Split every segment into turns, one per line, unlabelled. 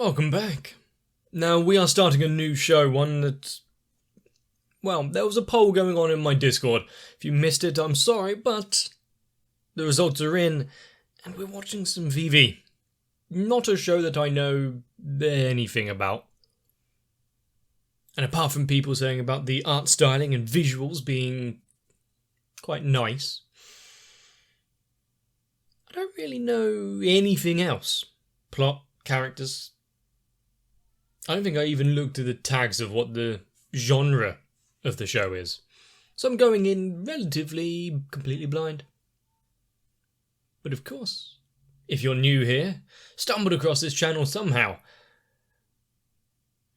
Welcome back. Now we are starting a new show, one that... Well, there was a poll going on in my Discord. If you missed it, I'm sorry, but the results are in, and we're watching some Vivy. Not a show that I know anything about. And apart from people saying about the art styling and visuals being quite nice, I don't really know anything else. Plot, characters. I don't think I even looked at the tags of what the genre of the show is. So I'm going in relatively completely blind. But of course, if you're new here, stumbled across this channel somehow,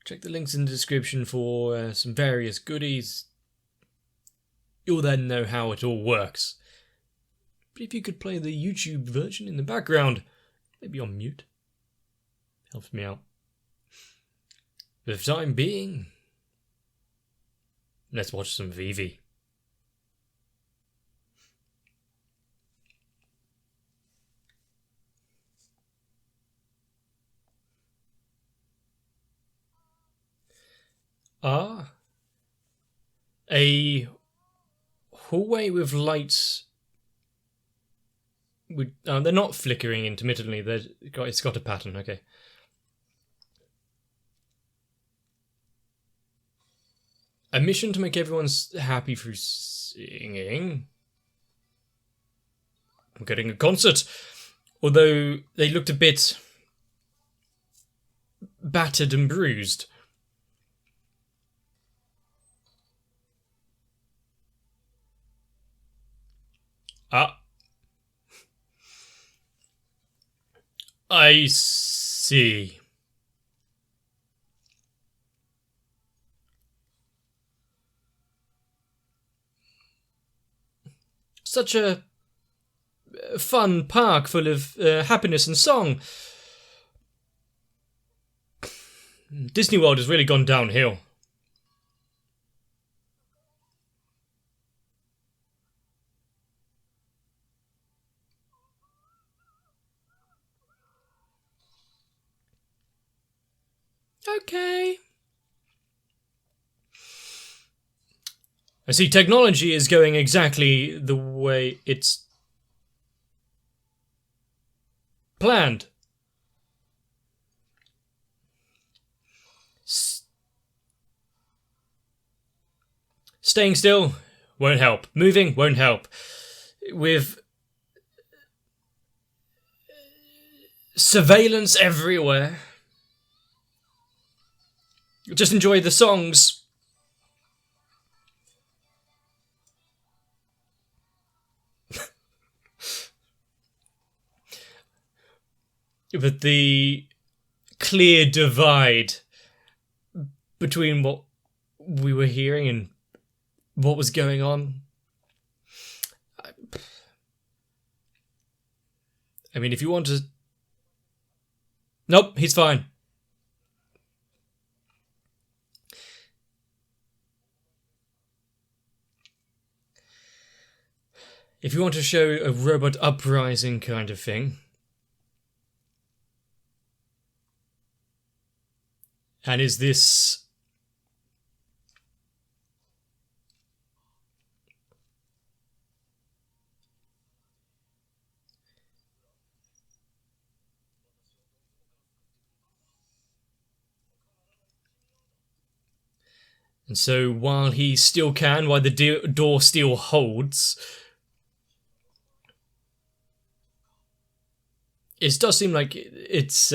check the links in the description for some various goodies. You'll then know how it all works. But if you could play the YouTube version in the background, maybe on mute, helps me out. For the time being, let's watch some Vivy. A hallway with lights. They're not flickering intermittently. It's got a pattern. Okay. A mission to make everyone happy through singing. I'm getting a concert. Although they looked a bit battered and bruised. I see. Such a fun park full of happiness and song. Disney World has really gone downhill. Okay. I see technology is going exactly the way it's planned. Staying still won't help. Moving won't help. With surveillance everywhere. Just enjoy the songs. But the clear divide between what we were hearing and what was going on. I mean, if you want to... Nope, he's fine. If you want to show a robot uprising kind of thing, and is this and so while he still can, while the door still holds, it does seem like it's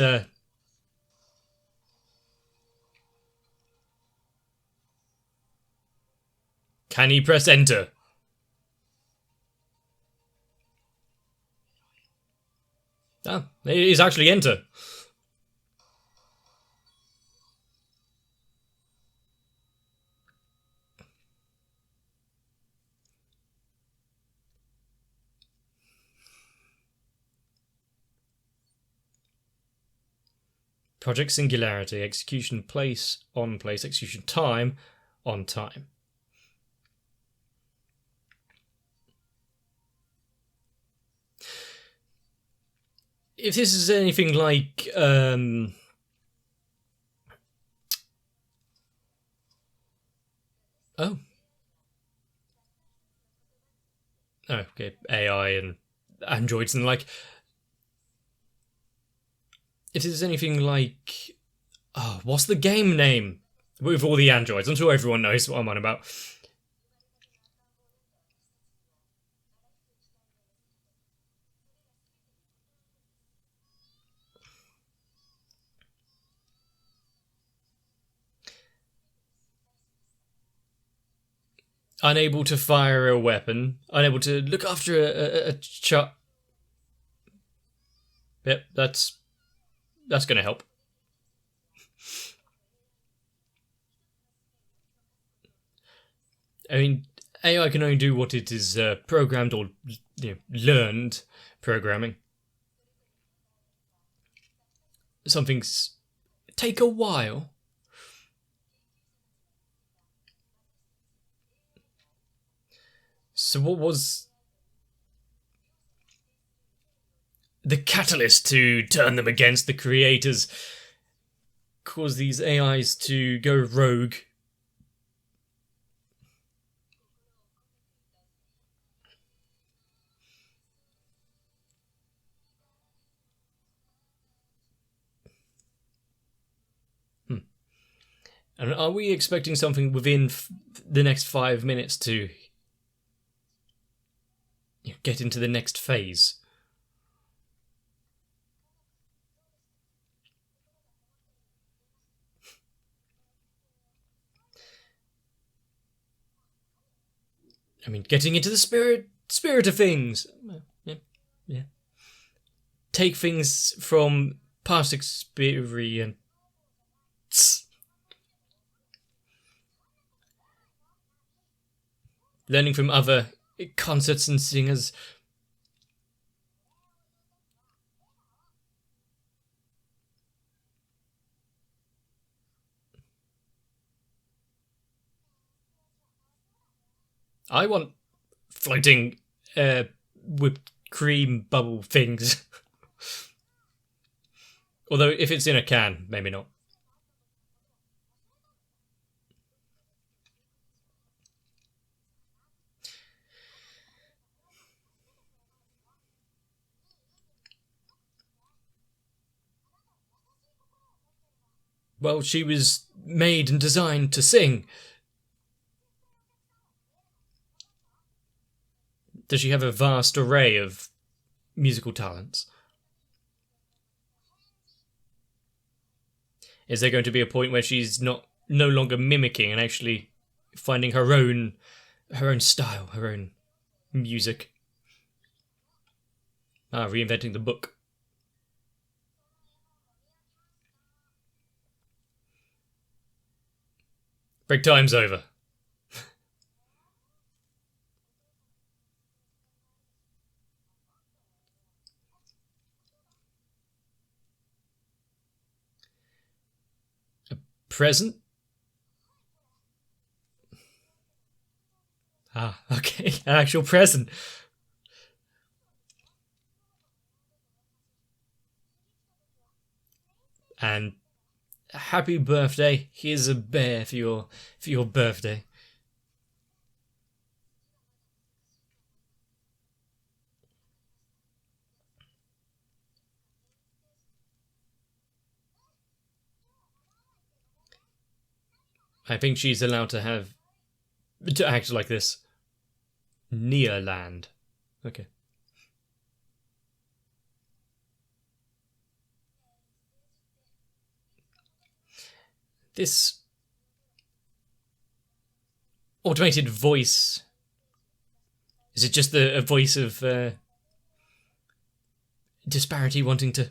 can he press enter? Ah, it is actually enter. Project Singularity, execution place, on place, execution time, on time. If this is anything like Oh. Oh, okay. AI and androids and like. If there's anything like. Oh, what's the game name? With all the androids. I'm sure everyone knows what I'm on about. Unable to fire a weapon. Unable to look after a child. Yep, that's going to help. I mean, AI can only do what it is programmed or learned programming. Something's take a while. So what was the catalyst to turn them against the creators? Cause these AIs to go rogue? And are we expecting something within the next 5 minutes to get into the next phase? I mean, getting into the spirit of things. Yeah. Take things from past experience. Learning from other concerts and singers. I want floating whipped cream bubble things. Although if it's in a can, maybe not. Well, she was made and designed to sing. Does she have a vast array of musical talents? Is there going to be a point where she's no longer mimicking and actually finding her own style, her own music? Reinventing the book. Break time's over. A present? Okay. An actual present. And happy birthday. Here's a bear for your birthday. I think she's allowed to act like this. Near land. Okay. This automated voice. Is it just a voice of disparity wanting to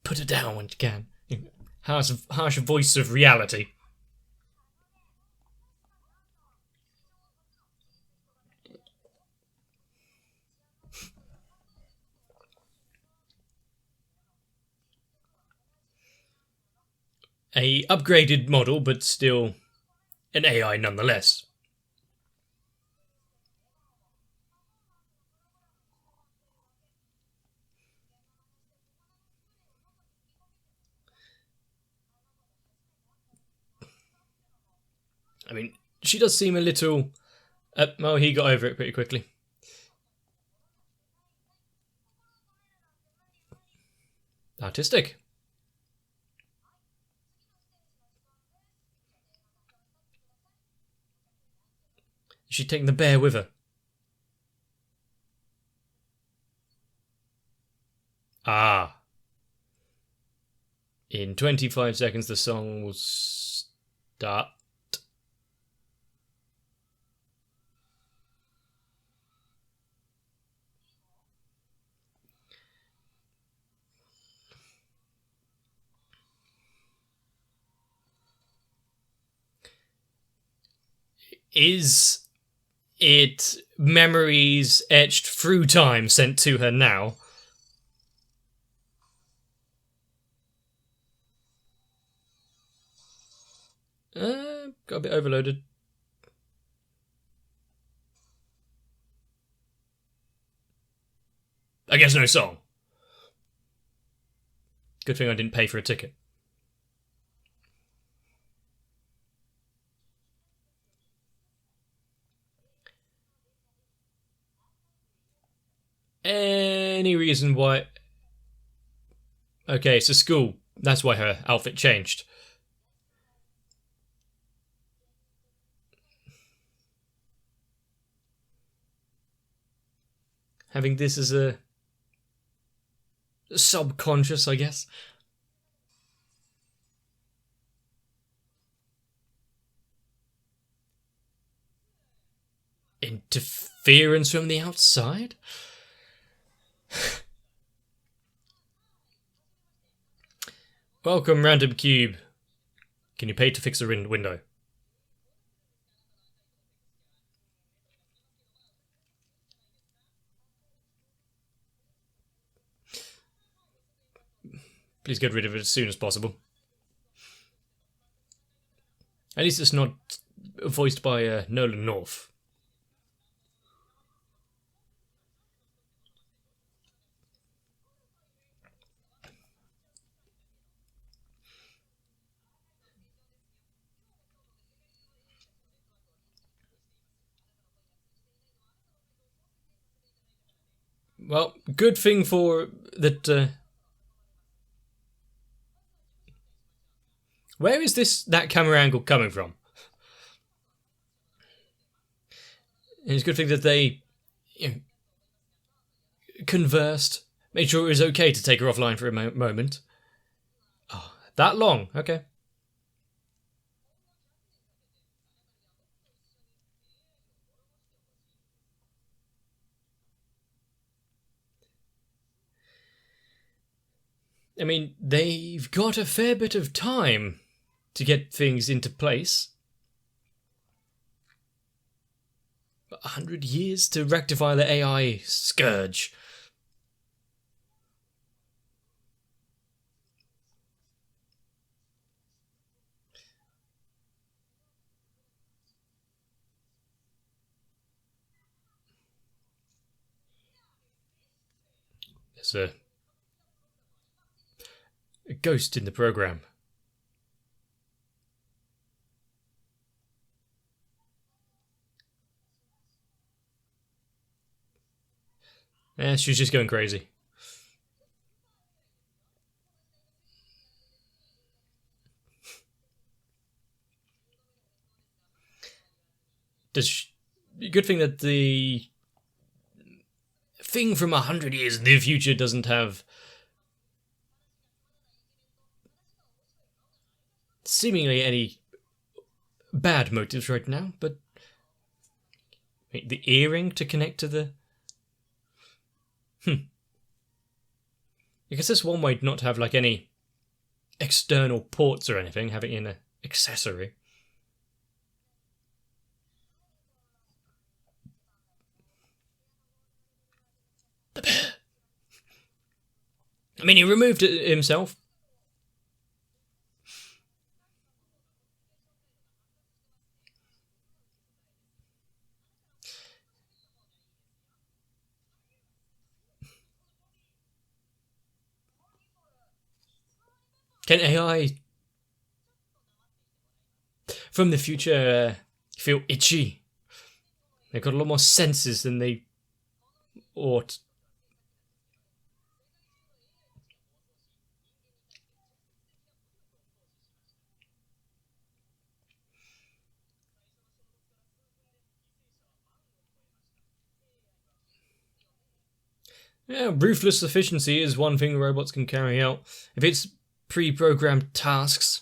put her down when she can? Harsh voice of reality. A upgraded model, but still an AI nonetheless. I mean, she does seem a little... well, he got over it pretty quickly. Artistic. She's taking the bear with her. Ah. In 25 seconds, the song will start. Is it memories etched through time sent to her now? Got a bit overloaded. I guess no song. Good thing I didn't pay for a ticket. Any reason why... Okay, it's a school. That's why her outfit changed. Having this as a subconscious, I guess. Interference from the outside? Welcome, random cube. Can you pay to fix a window? Please get rid of it as soon as possible. At least it's not voiced by Nolan North. Well, good thing for that... Where is that camera angle coming from? And it's a good thing that they conversed, made sure it was okay to take her offline for a moment. Oh, that long? Okay. I mean, they've got a fair bit of time to get things into place. 100 years to rectify the AI scourge. There's a ghost in the program. She's just going crazy. Good thing that the thing from 100 years in the future doesn't have seemingly any bad motives right now, but the earring to connect to the... I guess this one way not to have like any external ports or anything, have it in an accessory. The bear. I mean, he removed it himself. Can AI from the future feel itchy. They've got a lot more senses than they ought. Yeah, ruthless efficiency is one thing robots can carry out. If it's pre-programmed tasks.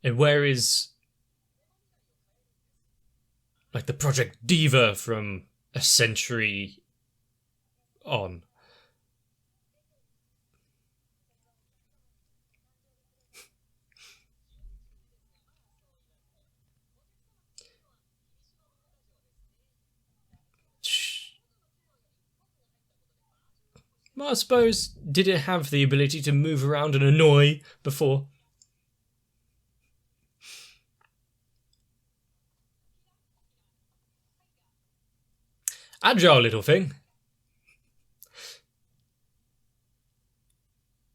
And where is, like, the Project Diva from a century on? Well, I suppose, did it have the ability to move around and annoy before? Agile little thing.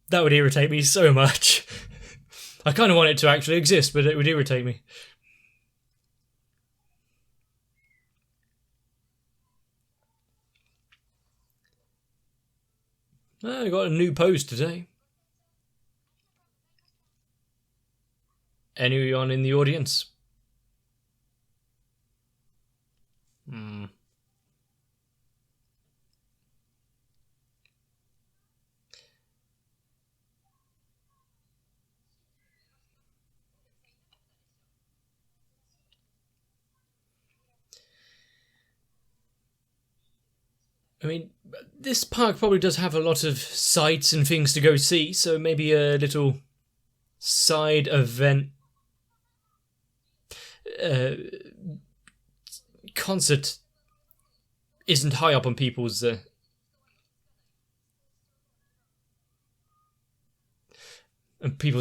That would irritate me so much. I kind of want it to actually exist, but it would irritate me. I got a new post today. Anyone in the audience? I mean, this park probably does have a lot of sights and things to go see, so maybe a little side event concert isn't high up on people's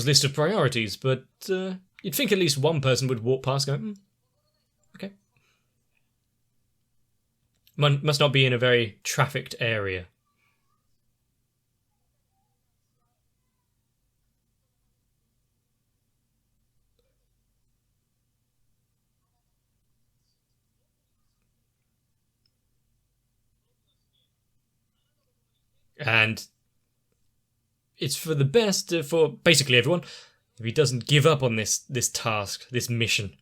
list of priorities, but you'd think at least one person would walk past going, okay. Must not be in a very trafficked area. And it's for the best for basically everyone if he doesn't give up on this task, this mission.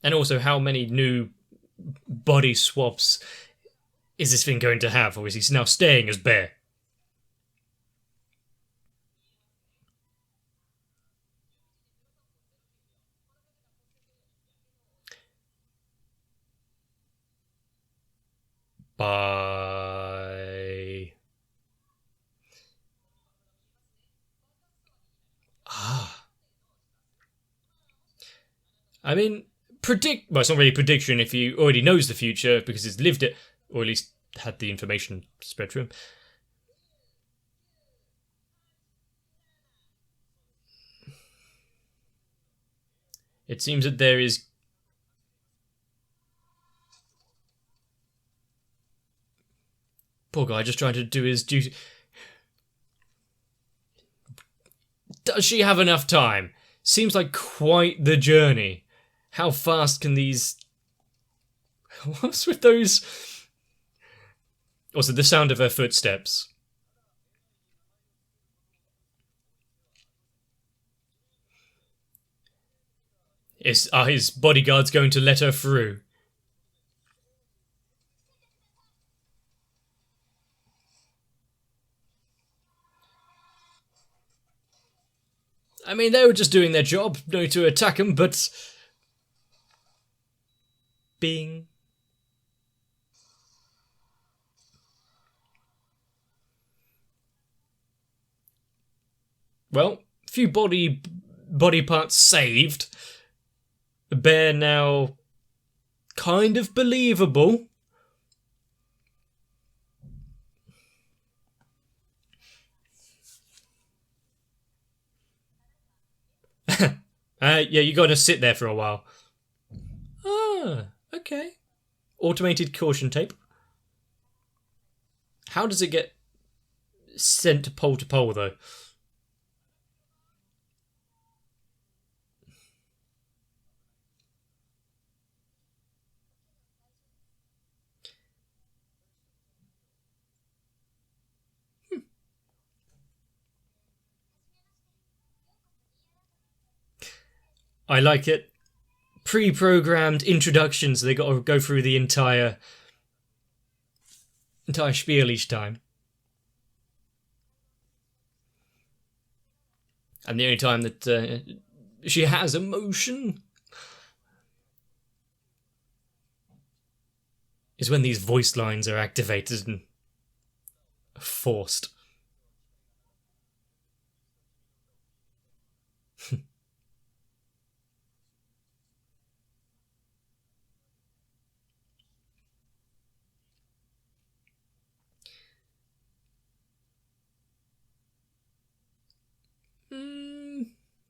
And also, how many new body swaps is this thing going to have, or is he now staying as Bear? Bye. I mean, well, it's not really prediction if he already knows the future because he's lived it, or at least had the information spread to him. It seems that there is poor guy just trying to do his duty. Does she have enough time? Seems like quite the journey. How fast can these... What's with those... Also, the sound of her footsteps. Are his bodyguards going to let her through? I mean, they were just doing their job, no to attack him, but... Bing. Well, few body parts saved. The bear now kind of believable. Yeah, you gotta sit there for a while. Ah, okay. Automated caution tape. How does it get sent to pole, though? I like it. Pre-programmed introductions. They got to go through the entire spiel each time. And the only time that she has emotion is when these voice lines are activated and forced.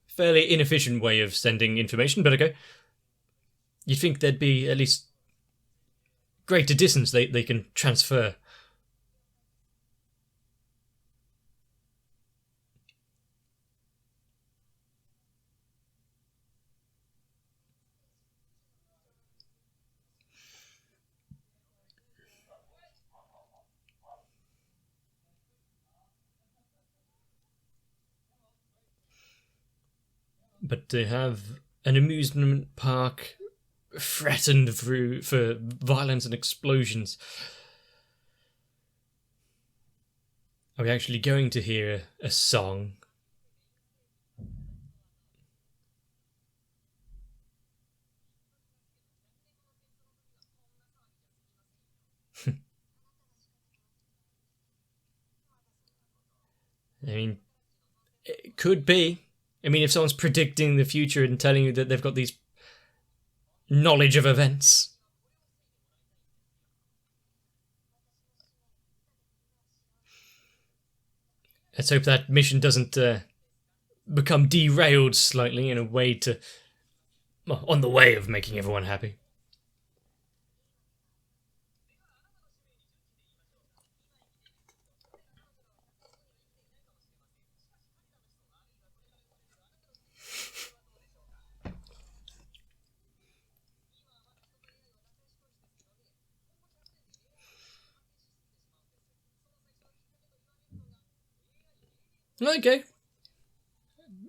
Fairly inefficient way of sending information, but okay. You'd think there'd be at least greater distance they can transfer. But to have an amusement park threatened for violence and explosions. Are we actually going to hear a song? I mean, it could be. I mean, if someone's predicting the future and telling you that they've got these knowledge of events. Let's hope that mission doesn't become derailed slightly in a way to... well, on the way of making everyone happy. Okay.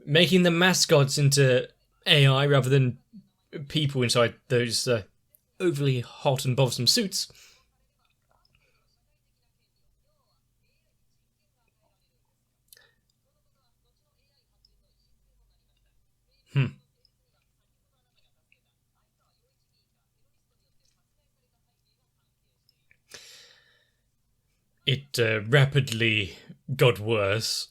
Making the mascots into AI rather than people inside those overly hot and bothersome suits. It rapidly got worse.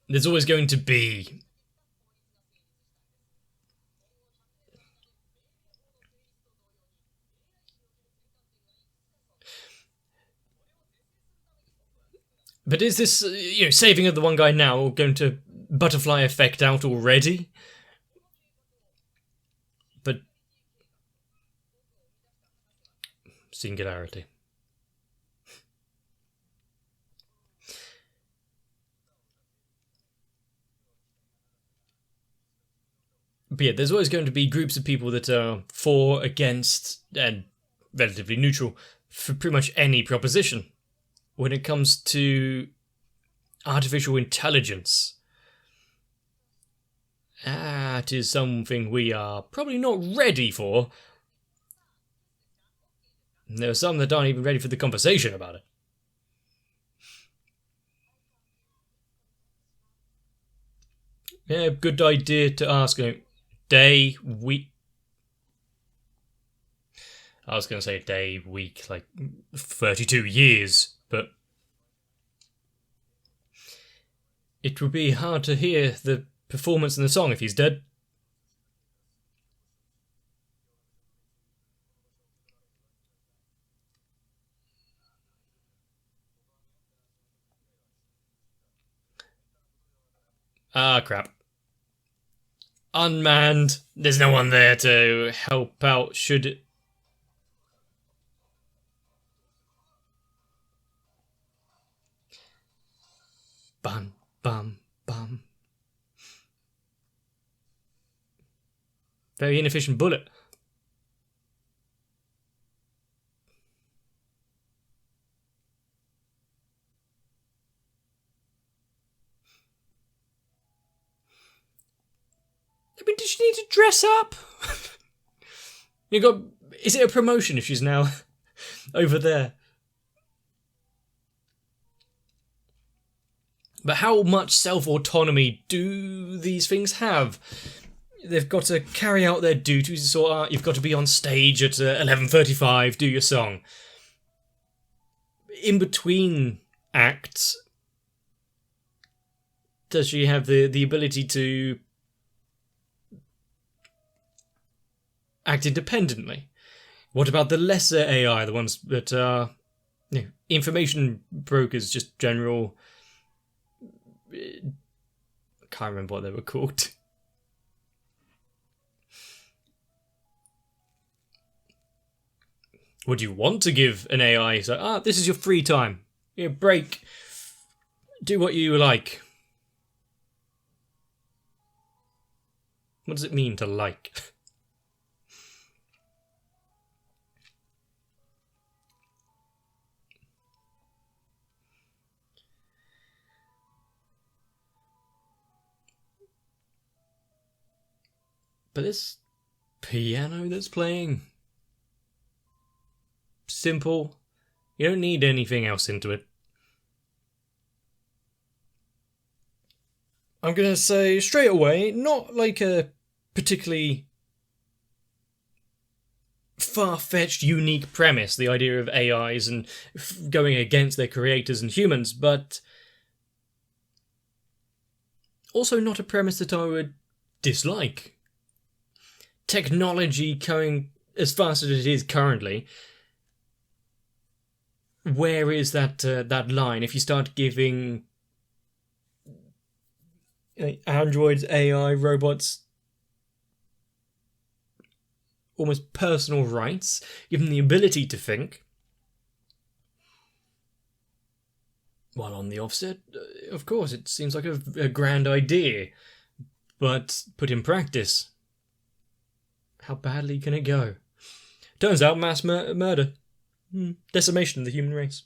There's always going to be but is this saving of the one guy now going to butterfly effect out already? But singularity. But yeah, there's always going to be groups of people that are for, against, and relatively neutral for pretty much any proposition. When it comes to artificial intelligence, that is something we are probably not ready for. There are some that aren't even ready for the conversation about it. Yeah, good idea to ask. Day, week. I was going to say day, week, like 32 years, but it would be hard to hear the performance in the song if he's dead. Ah, crap. unmanned. There's no one there to help out should it. Bum, bum, bum. Very inefficient bullet. I mean, did she need to dress up? You got. Is it a promotion if she's now over there? But how much self-autonomy do these things have? They've got to carry out their duties, so you've got to be on stage at 11:35, do your song. In between acts, does she have the ability to act independently? What about the lesser AI, the ones that are information brokers, just general... I can't remember what they were called. Would you want to give an AI, so, this is your free time. Break. Do what you like. What does it mean to like? But this piano that's playing, simple. You don't need anything else into it. I'm going to say straight away, not like a particularly far-fetched, unique premise, the idea of AIs and going against their creators and humans, but also not a premise that I would dislike. Technology going as fast as it is currently, where is that line? If you start giving androids, AI, robots almost personal rights, give them the ability to think, while on the offset, of course, it seems like a grand idea, but put in practice, how badly can it go? Turns out mass murder. Decimation of the human race.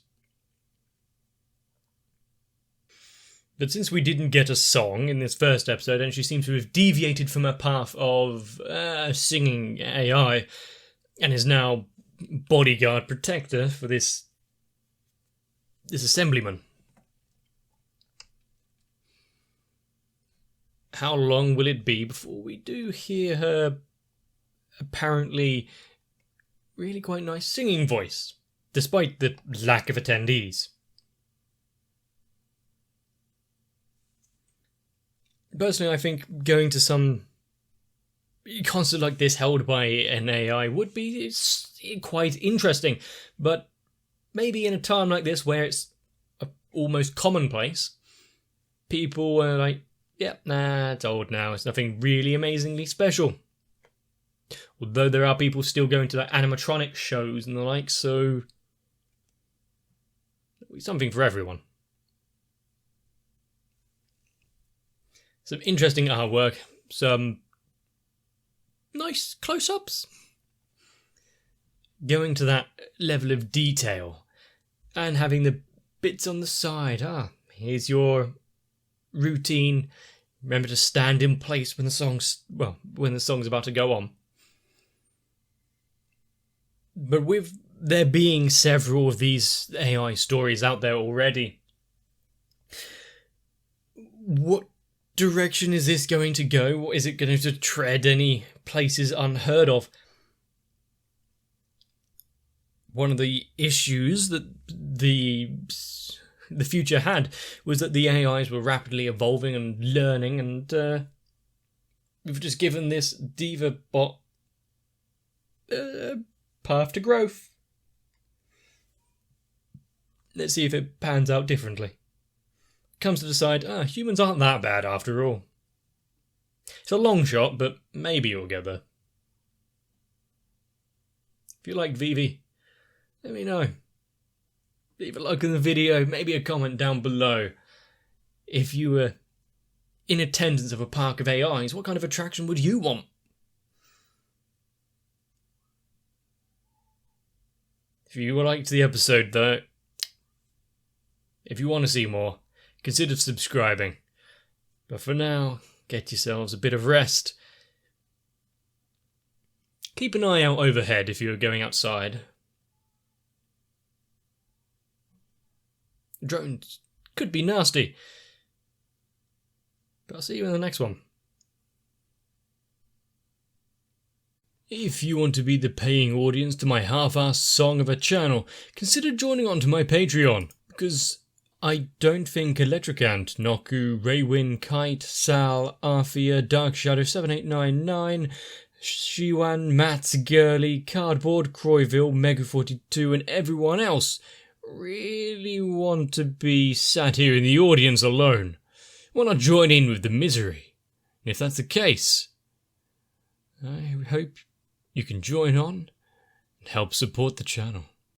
But since we didn't get a song in this first episode, and she seems to have deviated from her path of singing AI, and is now bodyguard protector for this assemblyman. How long will it be before we do hear her apparently really quite nice singing voice, despite the lack of attendees? Personally, I think going to some concert like this held by an AI would be quite interesting, but maybe in a time like this where it's almost commonplace, people are like, it's old now, it's nothing really amazingly special. Although there are people still going to animatronic shows and the like, so something for everyone. Some interesting artwork, some nice close-ups. Going to that level of detail and having the bits on the side. Here's your routine. Remember to stand in place when the song's about to go on. But with there being several of these AI stories out there already, what direction is this going to go? Is it going to tread any places unheard of? One of the issues that the future had was that the AIs were rapidly evolving and learning, and we've just given this diva bot path to growth. Let's see if it pans out differently. Comes to decide, humans aren't that bad after all. It's a long shot, but maybe you'll get there. If you liked Vivy, let me know. Leave a like on the video, maybe a comment down below. If you were in attendance of a park of AIs, what kind of attraction would you want? If you liked the episode though, if you want to see more, consider subscribing. But for now, get yourselves a bit of rest. Keep an eye out overhead if you're going outside. Drones could be nasty. But I'll see you in the next one. If you want to be the paying audience to my half-assed song of a channel, consider joining onto my Patreon, because I don't think Electricant, Noku, Raywin, Kite, Sal, Arthea, Darkshadow7899, Shiwan, Mats, Girly, Cardboard, Croyville, Mega42 and everyone else really want to be sat here in the audience alone. Why not join in with the misery? And if that's the case, I hope you can join on and help support the channel.